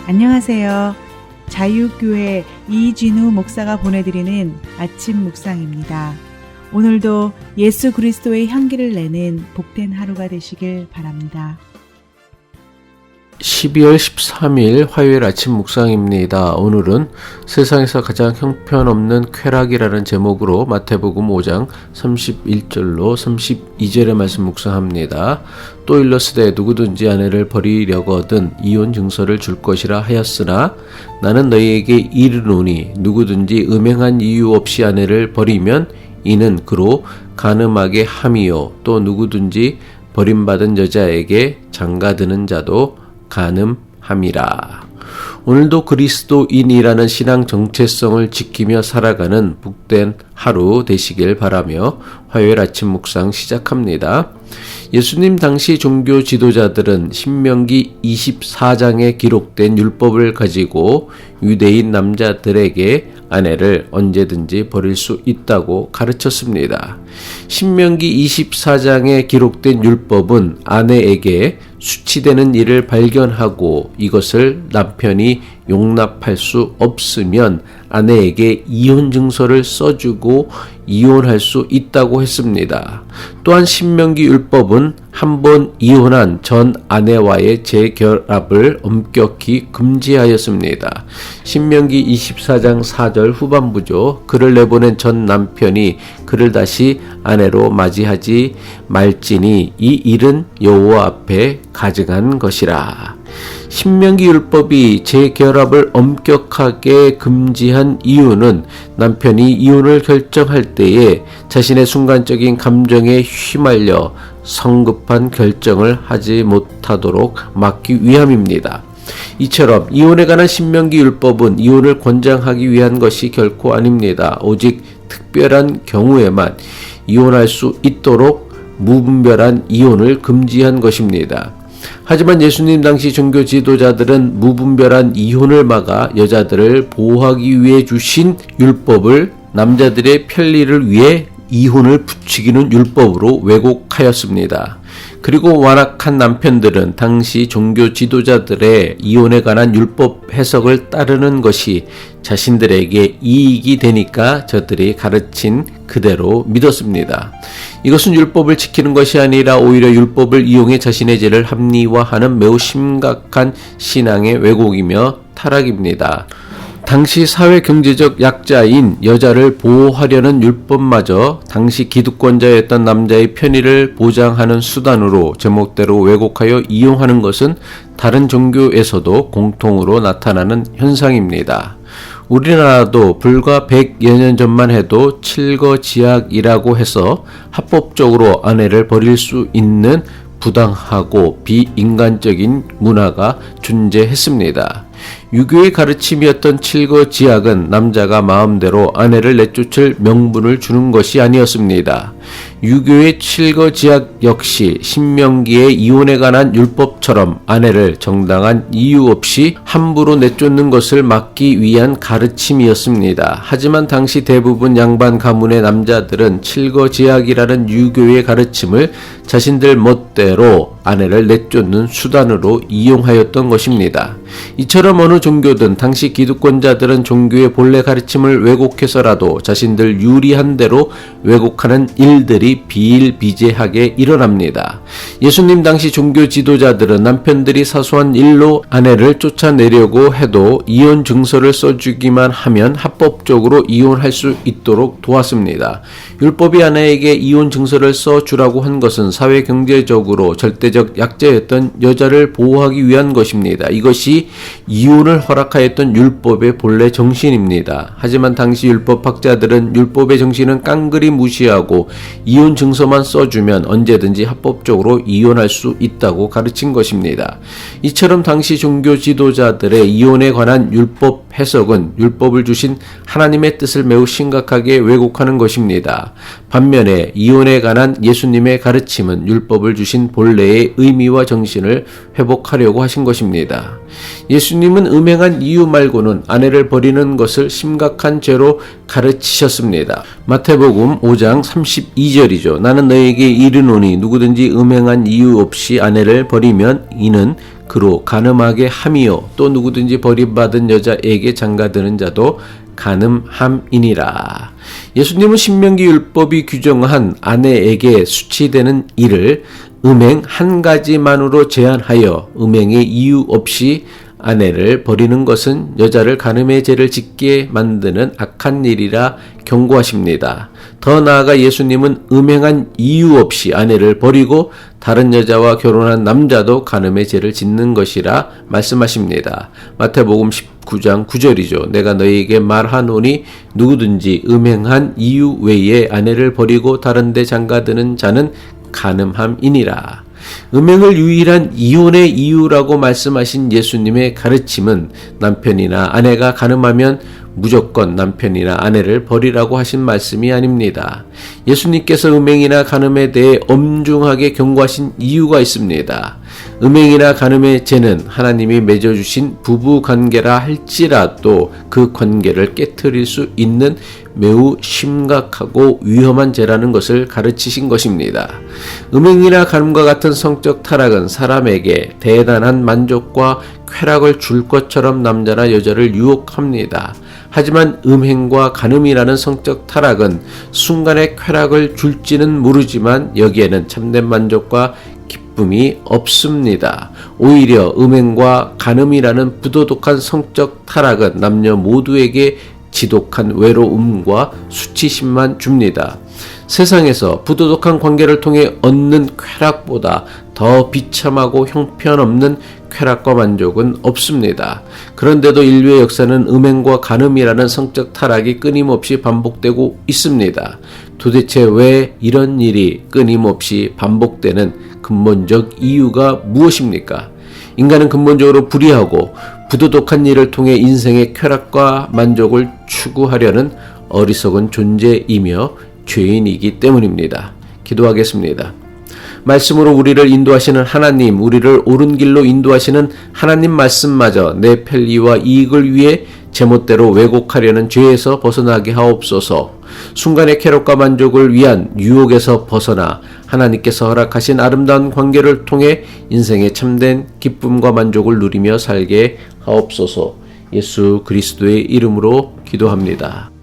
안녕하세요. 자유교회 이진우 목사가 보내드리는 아침 묵상입니다. 오늘도 예수 그리스도의 향기를 내는 복된 하루가 되시길 바랍니다. 12월 13일 화요일 아침 묵상입니다. 오늘은 세상에서 가장 형편없는 쾌락이라는 제목으로 마태복음 5장 31절로 32절의 말씀 묵상합니다. 또 일러스되 누구든지 아내를 버리려거든 이혼 증서를 줄 것이라 하였으나 나는 너희에게 이르노니 누구든지 음행한 이유 없이 아내를 버리면 이는 그로 간음하게 함이요 또 누구든지 버림받은 여자에게 장가드는 자도 간음함이라. 오늘도 그리스도인이라는 신앙 정체성을 지키며 살아가는 복된 하루 되시길 바라며 화요일 아침 묵상 시작합니다. 예수님 당시 종교 지도자들은 신명기 24장에 기록된 율법을 가지고 유대인 남자들에게 아내를 언제든지 버릴 수 있다고 가르쳤습니다. 신명기 24장에 기록된 율법은 아내에게 수치되는 일을 발견하고 이것을 남편이 용납할 수 없으면 아내에게 이혼 증서를 써주고 이혼할 수 있다고 했습니다. 또한 신명기 율법은 한 번 이혼한 전 아내와의 재결합을 엄격히 금지하였습니다. 신명기 24장 4절 후반부죠. 그를 내보낸 전 남편이 그를 다시 아내로 맞이하지 말지니 이 일은 여호와 앞에 가증한 것이라. 신명기 율법이 재결합을 엄격하게 금지한 이유는 남편이 이혼을 결정할 때에 자신의 순간적인 감정에 휘말려 성급한 결정을 하지 못하도록 막기 위함입니다. 이처럼 이혼에 관한 신명기 율법은 이혼을 권장하기 위한 것이 결코 아닙니다. 오직 특별한 경우에만 이혼할 수 있도록 무분별한 이혼을 금지한 것입니다. 하지만 예수님 당시 종교 지도자들은 무분별한 이혼을 막아 여자들을 보호하기 위해 주신 율법을 남자들의 편리를 위해 이혼을 부추기는 율법으로 왜곡하였습니다. 그리고 완악한 남편들은 당시 종교 지도자들의 이혼에 관한 율법 해석을 따르는 것이 자신들에게 이익이 되니까 저들이 가르친 그대로 믿었습니다. 이것은 율법을 지키는 것이 아니라 오히려 율법을 이용해 자신의 죄를 합리화하는 매우 심각한 신앙의 왜곡이며 타락입니다. 당시 사회 경제적 약자인 여자를 보호하려는 율법마저 당시 기득권자였던 남자의 편의를 보장하는 수단으로 제목대로 왜곡하여 이용하는 것은 다른 종교에서도 공통으로 나타나는 현상입니다. 우리나라도 불과 100여 년 전만 해도 칠거지약이라고 해서 합법적으로 아내를 버릴 수 있는 부당하고 비인간적인 문화가 존재했습니다. 유교의 가르침이었던 칠거지약은 남자가 마음대로 아내를 내쫓을 명분을 주는 것이 아니었습니다. 유교의 칠거지약 역시 신명기의 이혼에 관한 율법처럼 아내를 정당한 이유 없이 함부로 내쫓는 것을 막기 위한 가르침이었습니다. 하지만 당시 대부분 양반 가문의 남자들은 칠거지약이라는 유교의 가르침을 자신들 멋대로 아내를 내쫓는 수단으로 이용하였던 것입니다. 이처럼 어느 종교든 당시 기득권자들은 종교의 본래 가르침을 왜곡해서라도 자신들 유리한 대로 왜곡하는 일들이 비일비재하게 일어납니다. 예수님 당시 종교 지도자들은 남편들이 사소한 일로 아내를 쫓아내려고 해도 이혼 증서를 써주기만 하면 합법적으로 이혼할 수 있도록 도왔습니다. 율법이 아내에게 이혼 증서를 써주라고 한 것은 사회 경제적으로 절대적 약자였던 여자를 보호하기 위한 것입니다. 이것이 이혼을 허락하였던 율법의 본래 정신입니다. 하지만 당시 율법학자들은 율법의 정신은 깡그리 무시하고 이혼 증서만 써주면 언제든지 합법적으로 이혼할 수 있다고 가르친 것입니다. 이처럼 당시 종교 지도자들의 이혼에 관한 율법 해석은 율법을 주신 하나님의 뜻을 매우 심각하게 왜곡하는 것입니다. 반면에 이혼에 관한 예수님의 가르침은 율법을 주신 본래의 의미와 정신을 회복하려고 하신 것입니다. 예수님은 음행한 이유 말고는 아내를 버리는 것을 심각한 죄로 가르치셨습니다. 마태복음 5장 32절이죠. 나는 너희에게 이르노니 누구든지 음행한 이유 없이 아내를 버리면 이는 그로 간음하게 함이요 또 누구든지 버림받은 여자에게 장가드는 자도 간음함이니라. 예수님은 신명기 율법이 규정한 아내에게 수치되는 일을 음행 한 가지만으로 제한하여 음행의 이유 없이 아내를 버리는 것은 여자를 간음의 죄를 짓게 만드는 악한 일이라 경고하십니다. 더 나아가 예수님은 음행한 이유 없이 아내를 버리고 다른 여자와 결혼한 남자도 간음의 죄를 짓는 것이라 말씀하십니다. 마태복음 19장 9절이죠. 내가 너희에게 말하노니 누구든지 음행한 이유 외에 아내를 버리고 다른 데 장가드는 자는 간음함이니라. 음행을 유일한 이혼의 이유라고 말씀하신 예수님의 가르침은 남편이나 아내가 간음하면 무조건 남편이나 아내를 버리라고 하신 말씀이 아닙니다. 예수님께서 음행이나 간음에 대해 엄중하게 경고하신 이유가 있습니다. 음행이나 간음의 죄는 하나님이 맺어주신 부부관계라 할지라도 그 관계를 깨트릴 수 있는 매우 심각하고 위험한 죄라는 것을 가르치신 것입니다. 음행이나 간음과 같은 성적 타락은 사람에게 대단한 만족과 쾌락을 줄 것처럼 남자나 여자를 유혹합니다. 하지만 음행과 간음이라는 성적 타락은 순간의 쾌락을 줄지는 모르지만 여기에는 참된 만족과 기쁨이 없습니다. 오히려 음행과 간음이라는 부도덕한 성적 타락은 남녀 모두에게 지독한 외로움과 수치심만 줍니다. 세상에서 부도덕한 관계를 통해 얻는 쾌락보다 더 비참하고 형편없는 쾌락과 만족은 없습니다. 그런데도 인류의 역사는 음행과 간음이라는 성적 타락이 끊임없이 반복되고 있습니다. 도대체 왜 이런 일이 끊임없이 반복되는 근본적 이유가 무엇입니까? 인간은 근본적으로 불의하고 부도덕한 일을 통해 인생의 쾌락과 만족을 추구하려는 어리석은 존재이며 죄인이기 때문입니다. 기도하겠습니다. 말씀으로 우리를 인도하시는 하나님, 우리를 옳은 길로 인도하시는 하나님 말씀마저 내 편리와 이익을 위해 제멋대로 왜곡하려는 죄에서 벗어나게 하옵소서. 순간의 쾌락과 만족을 위한 유혹에서 벗어나 하나님께서 허락하신 아름다운 관계를 통해 인생의 참된 기쁨과 만족을 누리며 살게 하옵소서. 예수 그리스도의 이름으로 기도합니다.